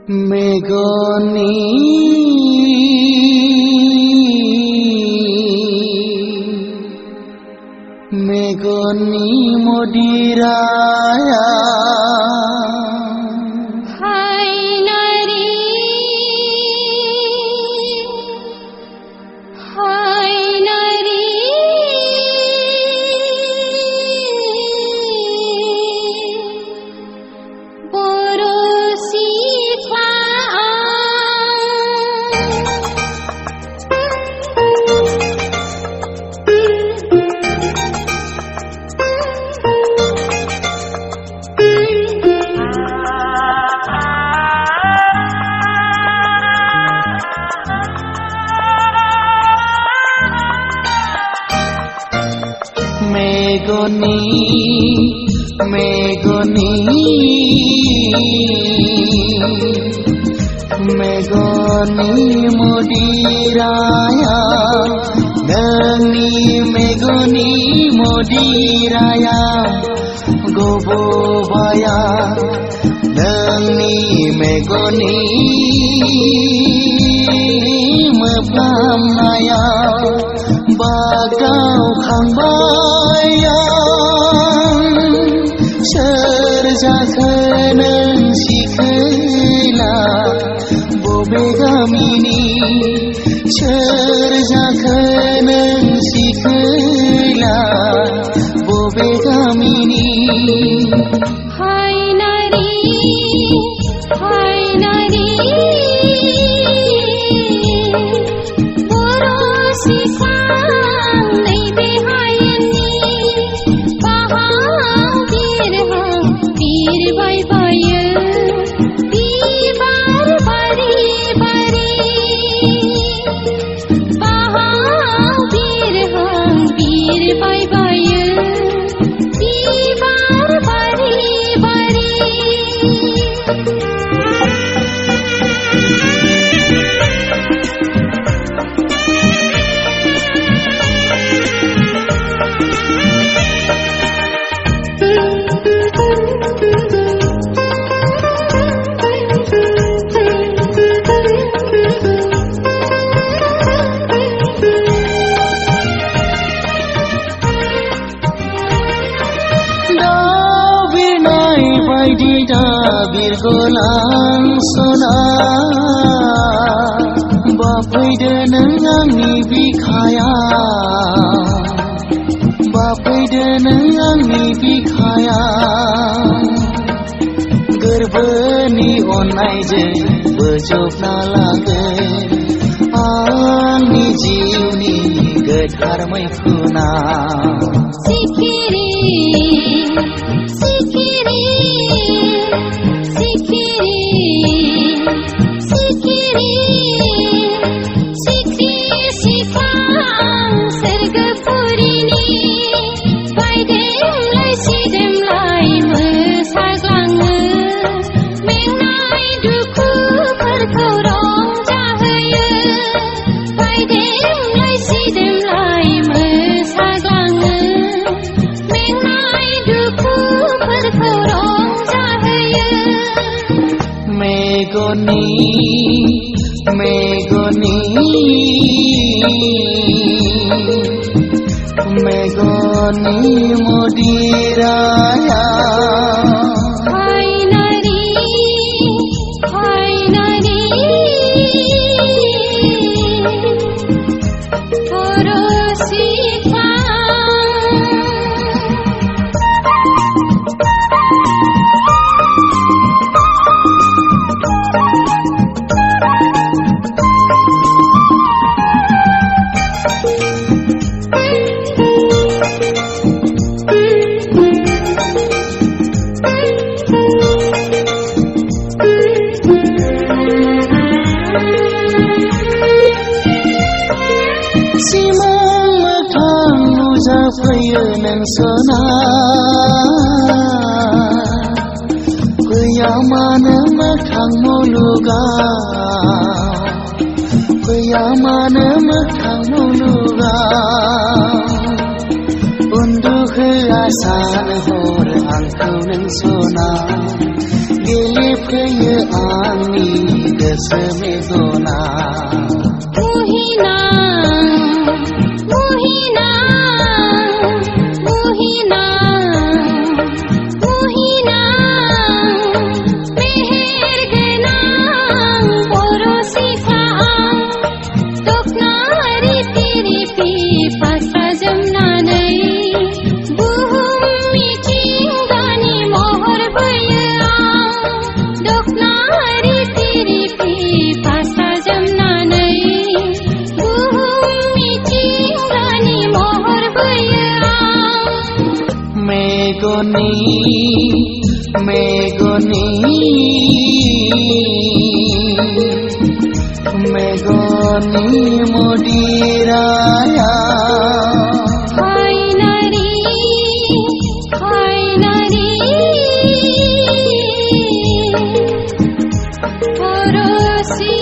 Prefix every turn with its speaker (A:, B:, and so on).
A: Megoni Moderayao Megoni Moderayao Nangni Megoni Moderayao Gobobai Nangni Megoni Moderayao Bagau khangbayang serjaka nang sikhela bobe gamini serjaka nang sikhela bobe gamini
B: hai nari boro sikhang nei behayani bahang bir bai bai bar bari bari bahang bir bai bai bar bari bari
A: Birgolang sona Bapayda nang angni bikhaya Bapayda nang angni bikhaya Gerbani onai je bejobna lage Angni jiwni gedhar maifuna
B: Sikiri sikhang sergapurini baidem lai sidem lai mesaglang mengnai duku perkau rong cahaya baidem lai sidem lai mesaglang mengnai duku perkau rong cahaya
A: Megoni Moderayao
B: hai nari boro
A: nang sona Kuyamana makhang moluga Kuyamana makhang moluga Unduh asan hor angkau nang sona Gelip kaya ani desme dona
B: Muhina Muhina Muhina Muhina meher gena porosi tha toknari tiri pi pasa jamna nai buhumi chingani mohar bhaya toknari tiri pi pasa jamna nai buhumi chingani mohar bhaya
A: Megoni Megoni Megoni Moderayao
B: Finally Porosi